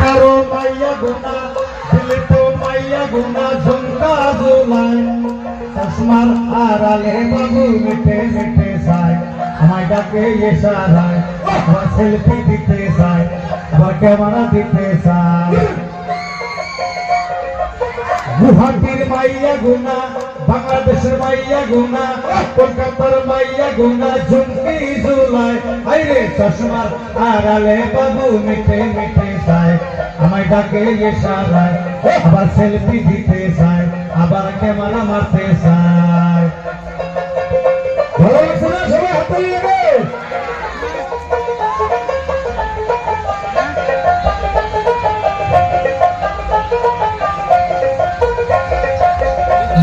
কারো মাইয়া গুনা দিলে তো মাইয়া গুনা ঝুমকা ঝুলায় চশমার আড়ালে বাবু মিটে মিটে যায় আমায় ডাকে ইশারায় আবার সেলফি দিতে চায় আবার ক্যামেরা দিতে চায় গুহাটির মাইয়া গুনা বাংলাদেশের মাইয়া গুনা কলকাতার মাইয়া গুনা ঝুমকি ঝুলায় আইরে চশমার আড়ালে বাবু মিটে মিটে যায় আমায় ডাকে ইশারায় আবার সেলফি দিতে চায় আবার ক্যামেরা মারতে চায় ভালো লাগছে না সবাই হাত তালি দেবে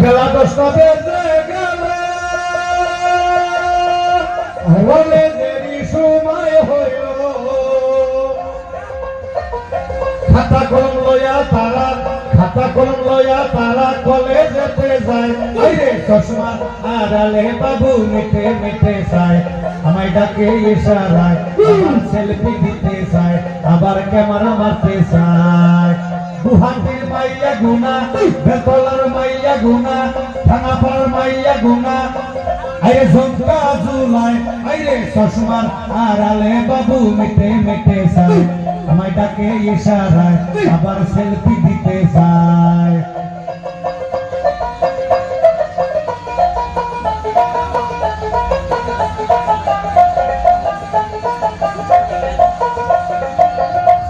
বেলা 10টা বেজে গেলে হলে দেরি সময় হইল খাতা কলম লইয়া তারা কলেজেতে যায় আইরে চশমা আড়ালে বাবু মিটে মিটে যায় আমায় ডাকে ইশারায় আবার সেলফি দিতে চায় আবার ক্যামেরা মারতে চায় গুহাটির মাইয়া গুনা বেতলার মাইয়া গুনা থানাপাড়ার মাইয়া গুনা আইরে ঝুমকা ঝুলায় আইরে চশমার আড়ালে বাবু মিটে মিটে যায় আমায় ডাকে ইশারায় আবার সেলফি দিতে চায়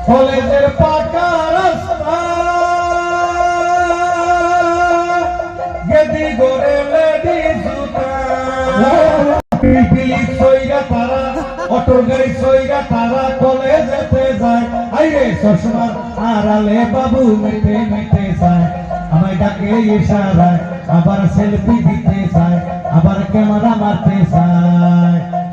কলেজের পাকা রাস্তা গেদি গড়ে লেডি জুতা পিলিপিলি সইরা তারা অটোর গাড়ি সইরা তারা কলেজেতে যায় আইরে চশমার আড়ালে বাবু মিটে মিটে যায় আমায় ডাকে ইশারায় আবার সেলফি দিতে চায় আবার ক্যামেরা মারতে চায়